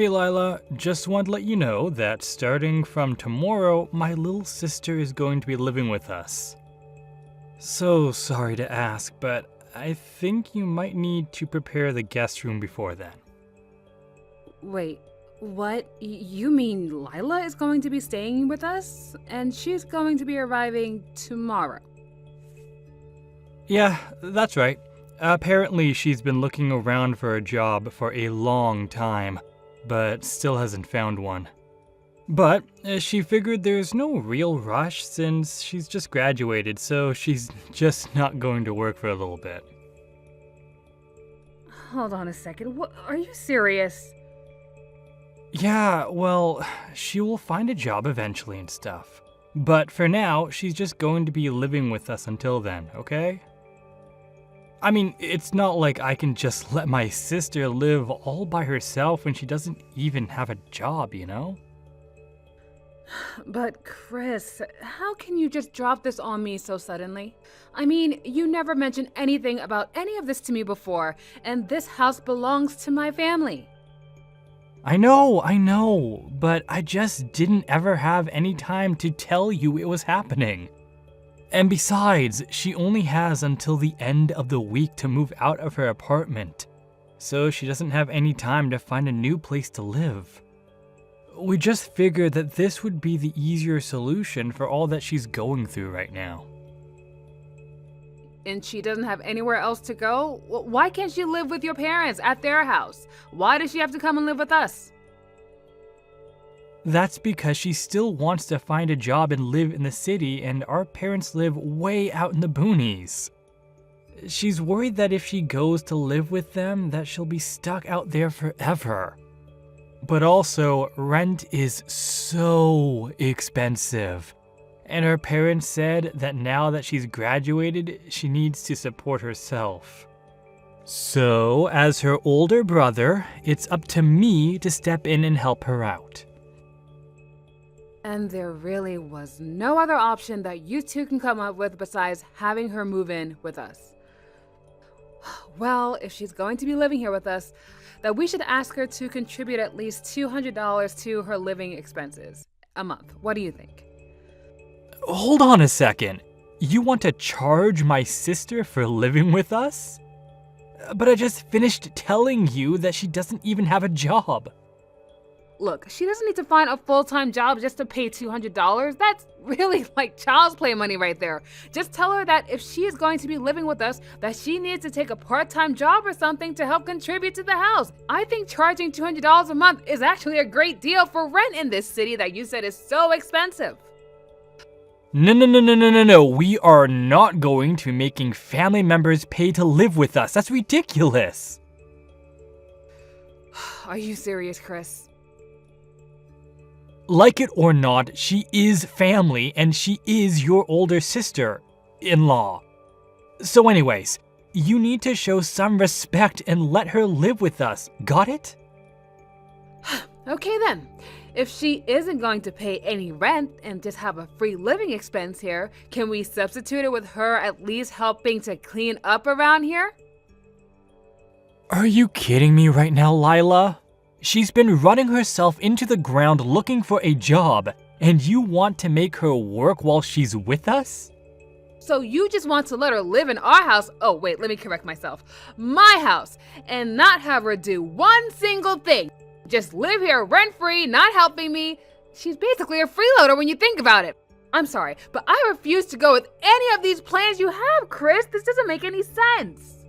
Hey Lila, just want to let you know that starting from tomorrow, my little sister is going to be living with us. So sorry to ask, but I think you might need to prepare the guest room before then. Wait, what? You mean Lila is going to be staying with us? And she's going to be arriving tomorrow? Yeah, that's right. Apparently she's been looking around for a job for a long time, but still hasn't found one. But she figured there's no real rush since she's just graduated, so she's just not going to work for a little bit. Hold on a second. What, are you serious? Yeah, well, she will find a job eventually and stuff. But for now, she's just going to be living with us until then, okay? I mean, it's not like I can just let my sister live all by herself when she doesn't even have a job, you know? But Chris, how can you just drop this on me so suddenly? I mean, you never mentioned anything about any of this to me before, and this house belongs to my family. I know, but I just didn't ever have any time to tell you it was happening. And besides, she only has until the end of the week to move out of her apartment, so she doesn't have any time to find a new place to live. We just figured that this would be the easier solution for all that she's going through right now. And she doesn't have anywhere else to go? Why can't she live with your parents at their house? Why does she have to come and live with us? That's because she still wants to find a job and live in the city, and our parents live way out in the boonies. She's worried that if she goes to live with them, that she'll be stuck out there forever. But also, rent is so expensive. And her parents said that now that she's graduated, she needs to support herself. So, as her older brother, it's up to me to step in and help her out. And there really was no other option that you two can come up with besides having her move in with us. Well, if she's going to be living here with us, that we should ask her to contribute at least $200 to her living expenses a month. What do you think? Hold on a second. You want to charge my sister for living with us? But I just finished telling you that she doesn't even have a job. Look, she doesn't need to find a full-time job just to pay $200. That's really like child's play money right there. Just tell her that if she is going to be living with us, that she needs to take a part-time job or something to help contribute to the house. I think charging $200 a month is actually a great deal for rent in this city that you said is so expensive. No. We are not going to be making family members pay to live with us. That's ridiculous. Are you serious, Chris? Like it or not, she is family and she is your older sister-in-law. So anyways, you need to show some respect and let her live with us. Got it? Okay then. If she isn't going to pay any rent and just have a free living expense here, can we substitute it with her at least helping to clean up around here? Are you kidding me right now, Lila? She's been running herself into the ground looking for a job, and you want to make her work while she's with us? So you just want to let her live in our house, oh wait, let me correct myself, my house, and not have her do one single thing. Just live here rent-free, not helping me. She's basically a freeloader when you think about it. I'm sorry, but I refuse to go with any of these plans you have, Chris. This doesn't make any sense.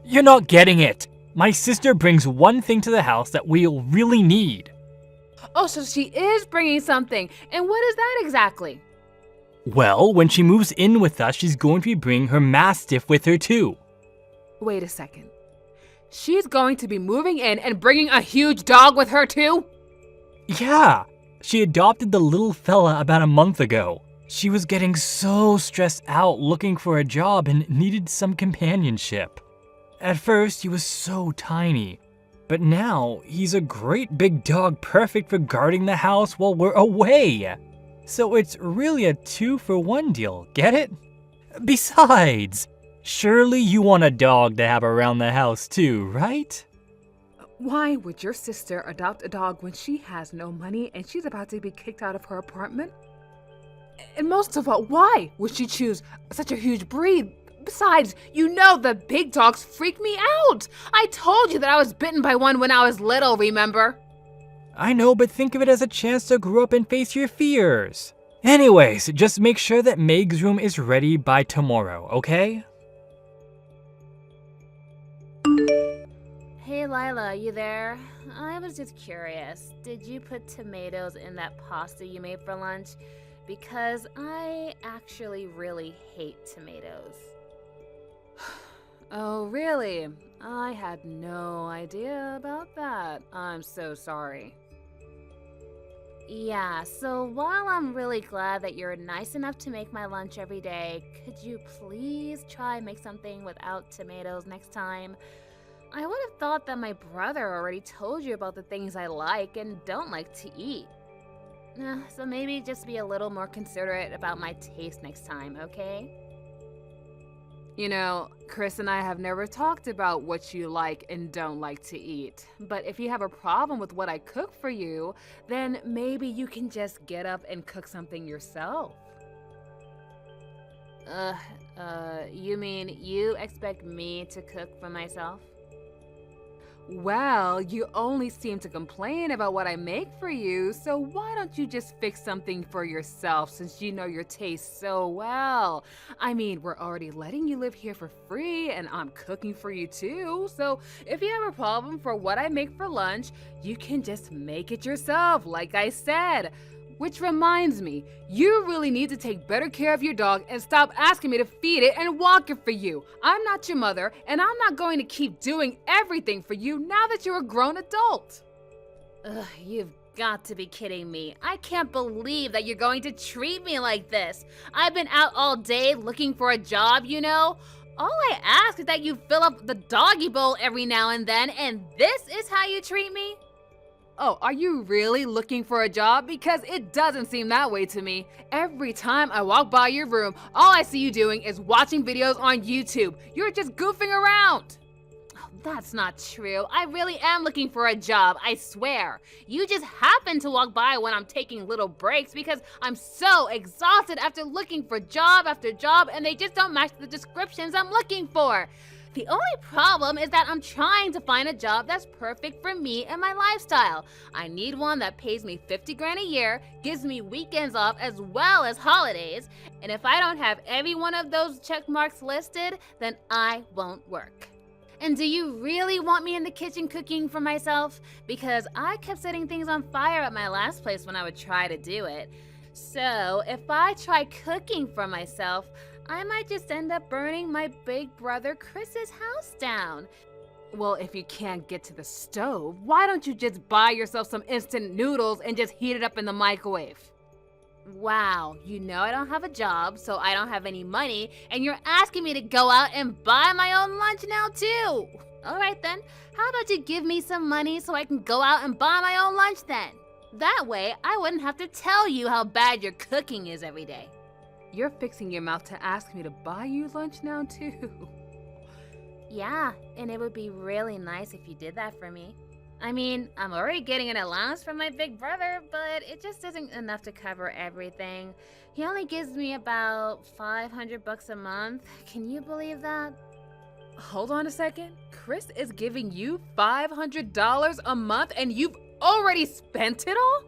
You're not getting it. My sister brings one thing to the house that we'll really need. Oh, so she is bringing something. And what is that exactly? Well, when she moves in with us, she's going to be bringing her Mastiff with her too. Wait a second. She's going to be moving in and bringing a huge dog with her too? Yeah, she adopted the little fella about a month ago. She was getting so stressed out looking for a job and needed some companionship. At first, he was so tiny, but now he's a great big dog perfect for guarding the house while we're away. So it's really a 2-for-1 deal, get it? Besides, surely you want a dog to have around the house too, right? Why would your sister adopt a dog when she has no money and she's about to be kicked out of her apartment? And most of all, why would she choose such a huge breed? Besides, you know the big dogs freak me out. I told you that I was bitten by one when I was little, remember? I know, but think of it as a chance to grow up and face your fears. Anyways, just make sure that Meg's room is ready by tomorrow, okay? Hey Lila, you there? I was just curious. Did you put tomatoes in that pasta you made for lunch? Because I actually really hate tomatoes. Oh, really? I had no idea about that. I'm so sorry. Yeah, so while I'm really glad that you're nice enough to make my lunch every day, could you please try and make something without tomatoes next time? I would have thought that my brother already told you about the things I like and don't like to eat. So maybe just be a little more considerate about my taste next time, okay? You know, Chris and I have never talked about what you like and don't like to eat. But if you have a problem with what I cook for you, then maybe you can just get up and cook something yourself. You mean you expect me to cook for myself? Well, you only seem to complain about what I make for you, so why don't you just fix something for yourself since you know your taste so well? I mean, we're already letting you live here for free, and I'm cooking for you too, so if you have a problem for what I make for lunch, you can just make it yourself, like I said. Which reminds me, you really need to take better care of your dog and stop asking me to feed it and walk it for you. I'm not your mother, and I'm not going to keep doing everything for you now that you're a grown adult. Ugh, you've got to be kidding me. I can't believe that you're going to treat me like this. I've been out all day looking for a job, you know? All I ask is that you fill up the doggy bowl every now and then, and this is how you treat me? Oh, are you really looking for a job? Because it doesn't seem that way to me. Every time I walk by your room, all I see you doing is watching videos on YouTube. You're just goofing around. Oh, that's not true. I really am looking for a job, I swear. You just happen to walk by when I'm taking little breaks because I'm so exhausted after looking for job after job and they just don't match the descriptions I'm looking for. The only problem is that I'm trying to find a job that's perfect for me and my lifestyle. I need one that pays me 50 grand a year, gives me weekends off as well as holidays, and if I don't have every one of those check marks listed, then I won't work. And do you really want me in the kitchen cooking for myself? Because I kept setting things on fire at my last place when I would try to do it. So if I try cooking for myself, I might just end up burning my big brother Chris's house down. Well, if you can't get to the stove, why don't you just buy yourself some instant noodles and just heat it up in the microwave? Wow, you know I don't have a job, so I don't have any money, and you're asking me to go out and buy my own lunch now too. All right then, how about you give me some money so I can go out and buy my own lunch then? That way, I wouldn't have to tell you how bad your cooking is every day. You're fixing your mouth to ask me to buy you lunch now too. Yeah, and it would be really nice if you did that for me. I mean, I'm already getting an allowance from my big brother, but it just isn't enough to cover everything. He only gives me about $500 a month. Can you believe that? Hold on a second. Chris is giving you $500 a month and you've already spent it all?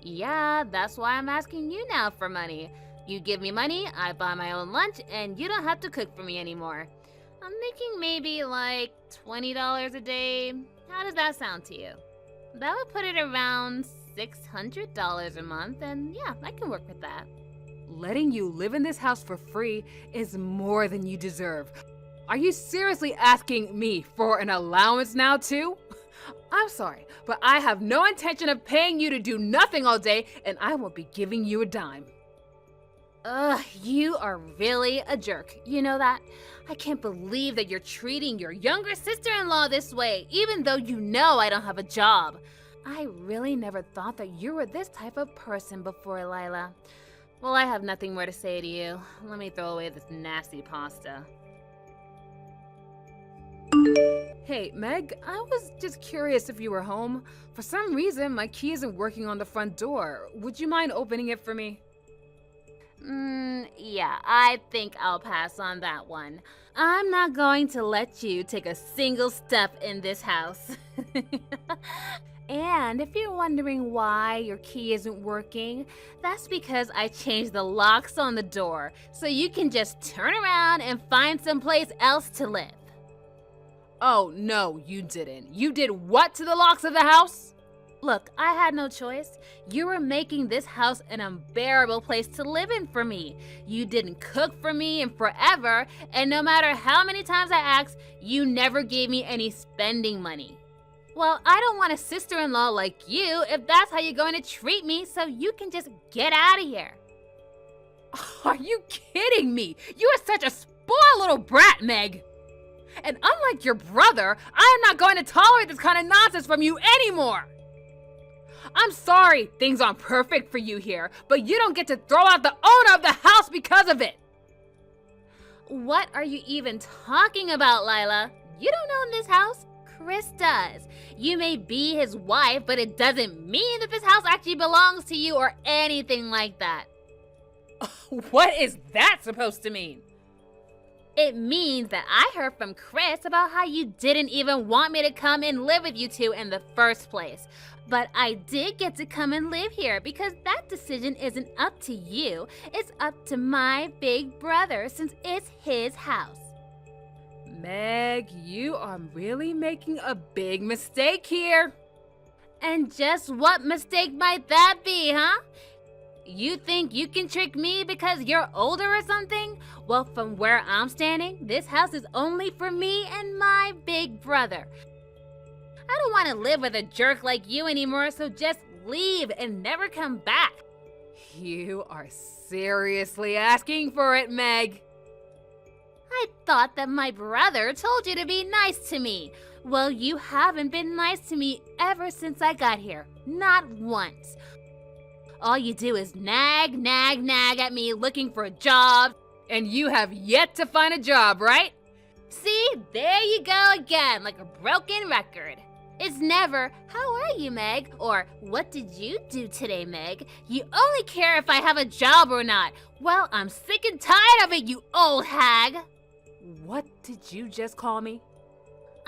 Yeah, that's why I'm asking you now for money. You give me money, I buy my own lunch, and you don't have to cook for me anymore. I'm making maybe like $20 a day. How does that sound to you? That would put it around $600 a month, and yeah, I can work with that. Letting you live in this house for free is more than you deserve. Are you seriously asking me for an allowance now too? I'm sorry, but I have no intention of paying you to do nothing all day, and I won't be giving you a dime. Ugh, you are really a jerk. You know that? I can't believe that you're treating your younger sister-in-law this way, even though you know I don't have a job. I really never thought that you were this type of person before, Lila. Well, I have nothing more to say to you. Let me throw away this nasty pasta. Hey, Meg, I was just curious if you were home. For some reason, my key isn't working on the front door. Would you mind opening it for me? Yeah, I think I'll pass on that one. I'm not going to let you take a single step in this house. And if you're wondering why your key isn't working, that's because I changed the locks on the door, so you can just turn around and find someplace else to live. Oh, no, you didn't. You did what to the locks of the house? Look, I had no choice. You were making this house an unbearable place to live in for me. You didn't cook for me in forever, and no matter how many times I asked, you never gave me any spending money. Well, I don't want a sister-in-law like you if that's how you're going to treat me, so you can just get out of here. Are you kidding me? You are such a spoiled little brat, Meg. And unlike your brother, I am not going to tolerate this kind of nonsense from you anymore. I'm sorry things aren't perfect for you here, but you don't get to throw out the owner of the house because of it. What are you even talking about, Lila? You don't own this house. Chris does. You may be his wife, but it doesn't mean that this house actually belongs to you or anything like that. What is that supposed to mean? It means that I heard from Chris about how you didn't even want me to come and live with you two in the first place. But I did get to come and live here because that decision isn't up to you. It's up to my big brother since it's his house. Meg, you are really making a big mistake here. And just what mistake might that be, huh? You think you can trick me because you're older or something? Well, from where I'm standing, this house is only for me and my big brother. I don't want to live with a jerk like you anymore, so just leave and never come back. You are seriously asking for it, Meg. I thought that my brother told you to be nice to me. Well, you haven't been nice to me ever since I got here. Not once. All you do is nag at me looking for a job. And you have yet to find a job, right? See, there you go again, like a broken record. It's never, how are you, Meg? Or, what did you do today, Meg? You only care if I have a job or not. Well, I'm sick and tired of it, you old hag. What did you just call me?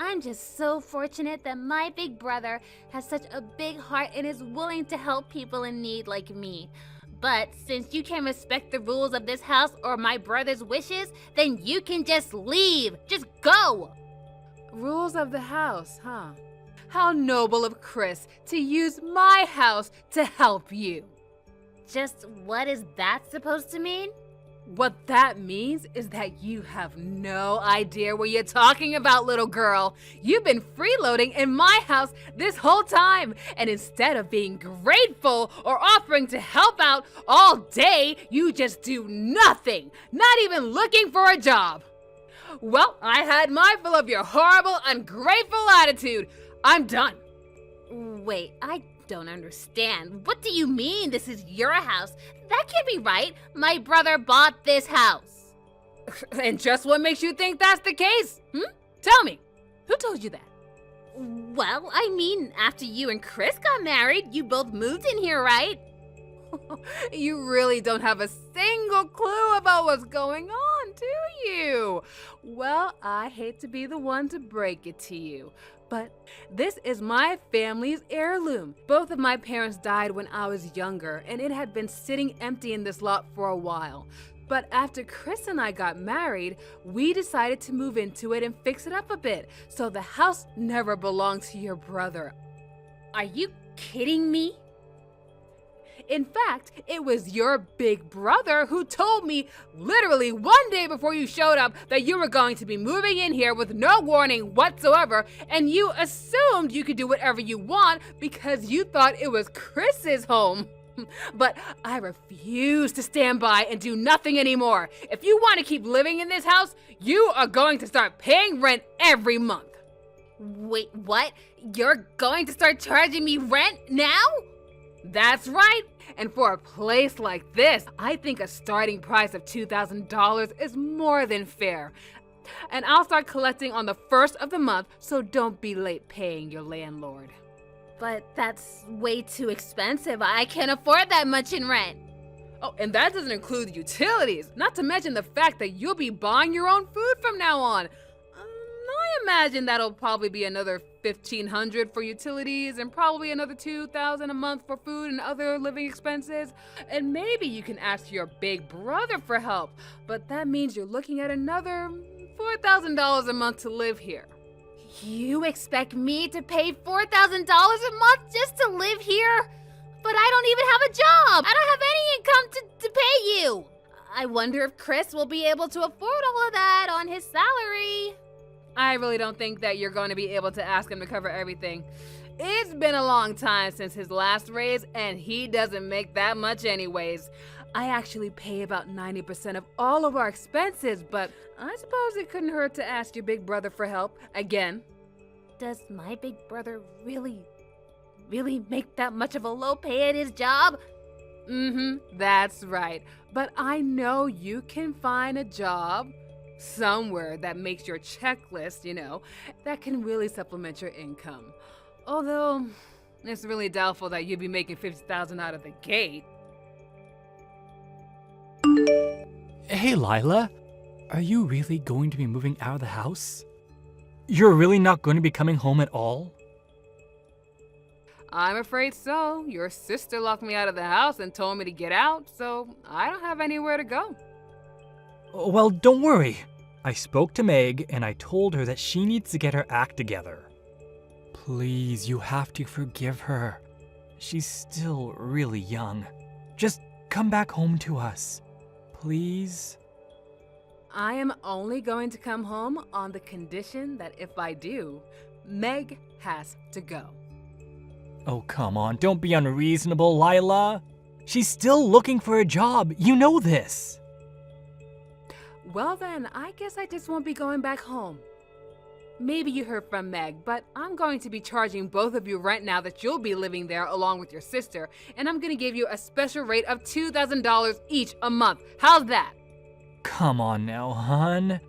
I'm just so fortunate that my big brother has such a big heart and is willing to help people in need like me. But since you can't respect the rules of this house or my brother's wishes, then you can just leave. Just go. Rules of the house, huh? How noble of Chris to use my house to help you. Just what is that supposed to mean? What that means is that you have no idea what you're talking about, little girl. You've been freeloading in my house this whole time, and instead of being grateful or offering to help out all day, you just do nothing, not even looking for a job. Well, I had my fill of your horrible, ungrateful attitude. I'm done. Wait, I don't understand. What do you mean this is your house? That can't be right. My brother bought this house. And just what makes you think that's the case? Tell me, who told you that? Well, I mean, after you and Chris got married, you both moved in here, right? You really don't have a single clue about what's going on, do you? Well, I hate to be the one to break it to you, but this is my family's heirloom. Both of my parents died when I was younger, and it had been sitting empty in this lot for a while. But after Chris and I got married, we decided to move into it and fix it up a bit, so the house never belonged to your brother. Are you kidding me? In fact, it was your big brother who told me literally one day before you showed up that you were going to be moving in here with no warning whatsoever, and you assumed you could do whatever you want because you thought it was Chris's home. But I refuse to stand by and do nothing anymore. If you want to keep living in this house, you are going to start paying rent every month. Wait, what? You're going to start charging me rent now? That's right. And for a place like this, I think a starting price of $2,000 is more than fair. and I'll start collecting on the first of the month, so don't be late paying your landlord. But that's way too expensive. I can't afford that much in rent. Oh, and that doesn't include utilities, not to mention the fact that you'll be buying your own food from now on. I imagine that'll probably be another $1,500 for utilities and probably another $2,000 a month for food and other living expenses. And maybe you can ask your big brother for help, but that means you're looking at another $4,000 a month to live here. You expect me to pay $4,000 a month just to live here? But I don't even have a job. I don't have any income to pay you. I wonder if Chris will be able to afford all of that on his salary. I really don't think that you're going to be able to ask him to cover everything. It's been a long time since his last raise, and he doesn't make that much anyways. I actually pay about 90% of all of our expenses, but I suppose it couldn't hurt to ask your big brother for help again. Does my big brother really make that much of a low pay at his job? That's right. But I know you can find a job somewhere that makes your checklist, that can really supplement your income. Although, it's really doubtful that you'd be making $50,000 out of the gate. Hey, Lila, are you really going to be moving out of the house? You're really not going to be coming home at all? I'm afraid so. Your sister locked me out of the house and told me to get out, so I don't have anywhere to go. Well, don't worry. I spoke to Meg and I told her that she needs to get her act together. Please, you have to forgive her. She's still really young. Just come back home to us. Please? I am only going to come home on the condition that if I do, Meg has to go. Oh, come on, don't be unreasonable, Lila. She's still looking for a job. You know this. Well then, I guess I just won't be going back home. Maybe you heard from Meg, but I'm going to be charging both of you rent now that you'll be living there along with your sister, and I'm going to give you a special rate of $2,000 each a month. How's that? Come on now, hon.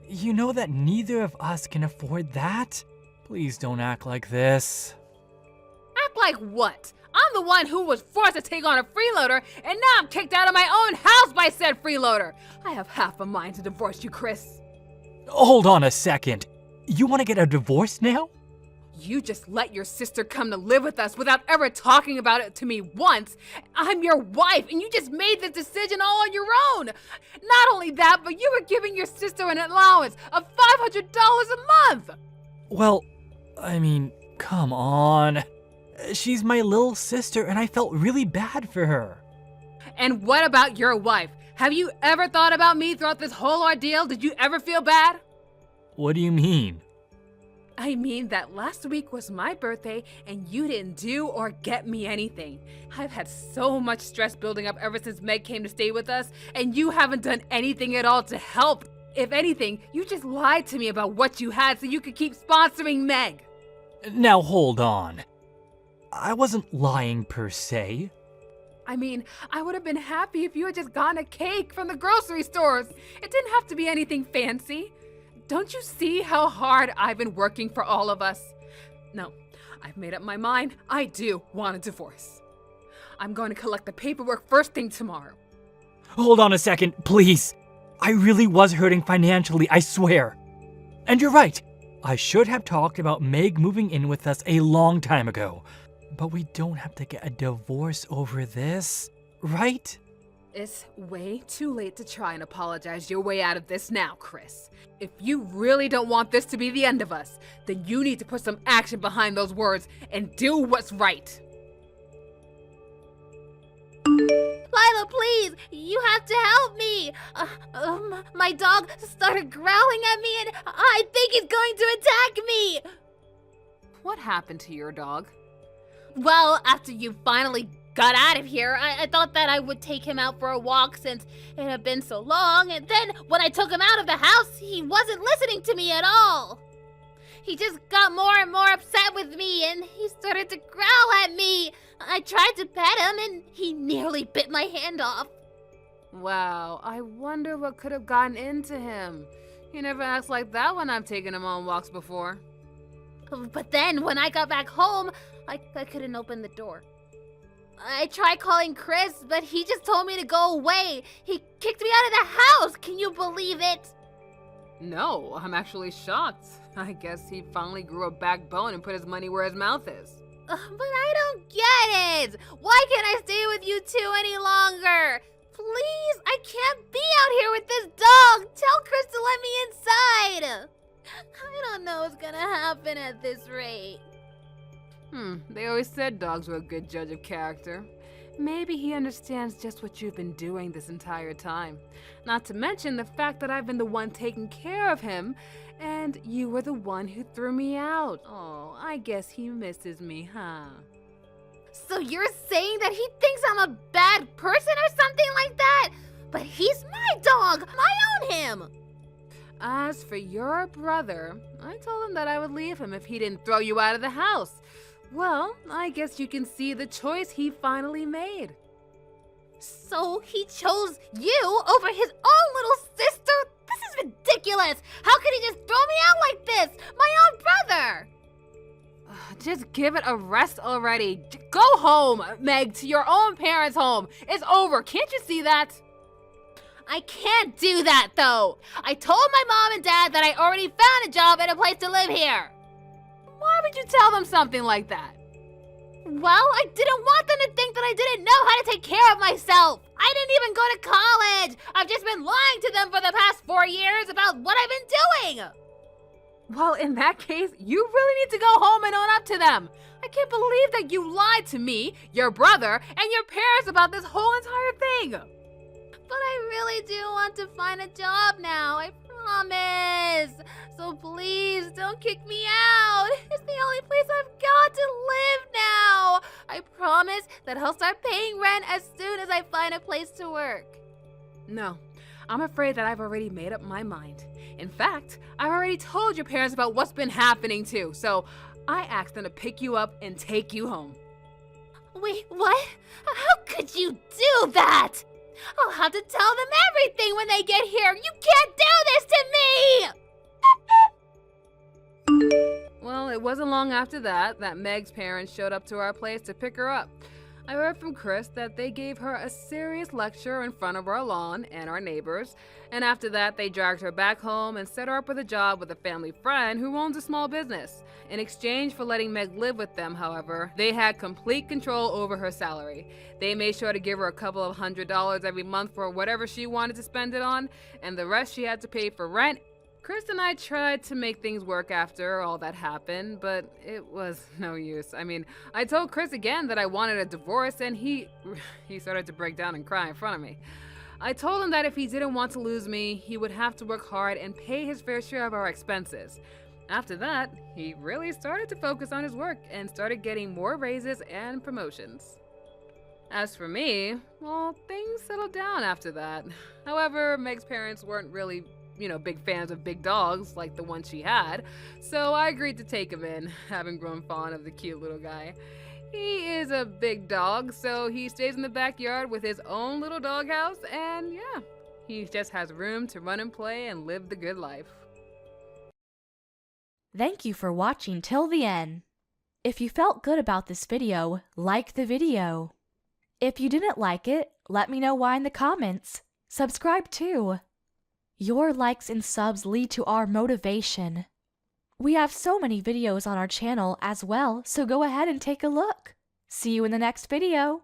You know that neither of us can afford that. Please don't act like this. Act like what? I'm the one who was forced to take on a freeloader, and now I'm kicked out of my own house by said freeloader. I have half a mind to divorce you, Chris. Hold on a second. You want to get a divorce now? You just let your sister come to live with us without ever talking about it to me once. I'm your wife, and you just made this decision all on your own. Not only that, but you were giving your sister an allowance of $500 a month. Well, I mean, come on. She's my little sister, and I felt really bad for her. And what about your wife? Have you ever thought about me throughout this whole ordeal? Did you ever feel bad? What do you mean? I mean that last week was my birthday and you didn't do or get me anything. I've had so much stress building up ever since Meg came to stay with us, and you haven't done anything at all to help. If anything, you just lied to me about what you had so you could keep sponsoring Meg. Now hold on. I wasn't lying per se. I mean, I would have been happy if you had just gotten a cake from the grocery stores. It didn't have to be anything fancy. Don't you see how hard I've been working for all of us? No, I've made up my mind. I do want a divorce. I'm going to collect the paperwork first thing tomorrow. Hold on a second, please. I really was hurting financially, I swear. And you're right. I should have talked about Meg moving in with us a long time ago. But we don't have to get a divorce over this, right? It's way too late to try and apologize your way out of this now, Chris. If you really don't want this to be the end of us, then you need to put some action behind those words and do what's right. Lila, please, you have to help me. My dog started growling at me and I think he's going to attack me. What happened to your dog? Well, after you finally got out of here, I thought that I would take him out for a walk since it had been so long, and then when I took him out of the house, he wasn't listening to me at all. He just got more and more upset with me, and he started to growl at me. I tried to pet him, and he nearly bit my hand off. Wow, I wonder what could have gotten into him. He never acts like that when I'm taking him on walks before. But then when I got back home, I couldn't open the door. I tried calling Chris, but he just told me to go away. He kicked me out of the house. Can you believe it? No, I'm actually shocked. I guess he finally grew a backbone and put his money where his mouth is. But I don't get it. Why can't I stay with you two any longer? Please, I can't be out here with this dog. Tell Chris to let me inside. I don't know what's gonna happen at this rate. They always said dogs were a good judge of character. Maybe he understands just what you've been doing this entire time. Not to mention the fact that I've been the one taking care of him, and you were the one who threw me out. Oh, I guess he misses me, huh? So you're saying that he thinks I'm a bad person or something like that? But he's my dog. I own him. As for your brother, I told him that I would leave him if he didn't throw you out of the house. Well, I guess you can see the choice he finally made. So he chose you over his own little sister? This is ridiculous. How could he just throw me out like this? My own brother. Just give it a rest already. Go home, Meg, to your own parents' home. It's over. Can't you see that? I can't do that, though. I told my mom and dad that I already found a job and a place to live here. Why would you tell them something like that? Well, I didn't want them to think that I didn't know how to take care of myself. I didn't even go to college. I've just been lying to them for the past 4 years about what I've been doing. Well, in that case, you really need to go home and own up to them. I can't believe that you lied to me, your brother, and your parents about this whole entire thing. But I really do want to find a job now, I promise. So please don't kick me out. It's the only place I've got to live now. I promise that I'll start paying rent as soon as I find a place to work. No, I'm afraid that I've already made up my mind. In fact, I've already told your parents about what's been happening too, so I asked them to pick you up and take you home. Wait, what? How could you do that? I'll have to tell them everything when they get here. You can't do this to me! Well, it wasn't long after that Meg's parents showed up to our place to pick her up. I heard from Chris that they gave her a serious lecture in front of our lawn and our neighbors, and after that they dragged her back home and set her up with a job with a family friend who owns a small business. In exchange for letting Meg live with them, however, they had complete control over her salary. They made sure to give her a couple of $100 every month for whatever she wanted to spend it on, and the rest she had to pay for rent. Chris and I tried to make things work after all that happened, but it was no use. I mean, I told Chris again that I wanted a divorce, and he started to break down and cry in front of me. I told him that if he didn't want to lose me, he would have to work hard and pay his fair share of our expenses. After that, he really started to focus on his work and started getting more raises and promotions. As for me, well, things settled down after that. However, Meg's parents weren't really big fans of big dogs like the one she had, so I agreed to take him in, having grown fond of the cute little guy. He is a big dog, so he stays in the backyard with his own little doghouse, and yeah, he just has room to run and play and live the good life. Thank you for watching till the end. If you felt good about this video, like the video. If you didn't like it, let me know why in the comments. Subscribe too. Your likes and subs lead to our motivation. We have so many videos on our channel as well, so go ahead and take a look. See you in the next video.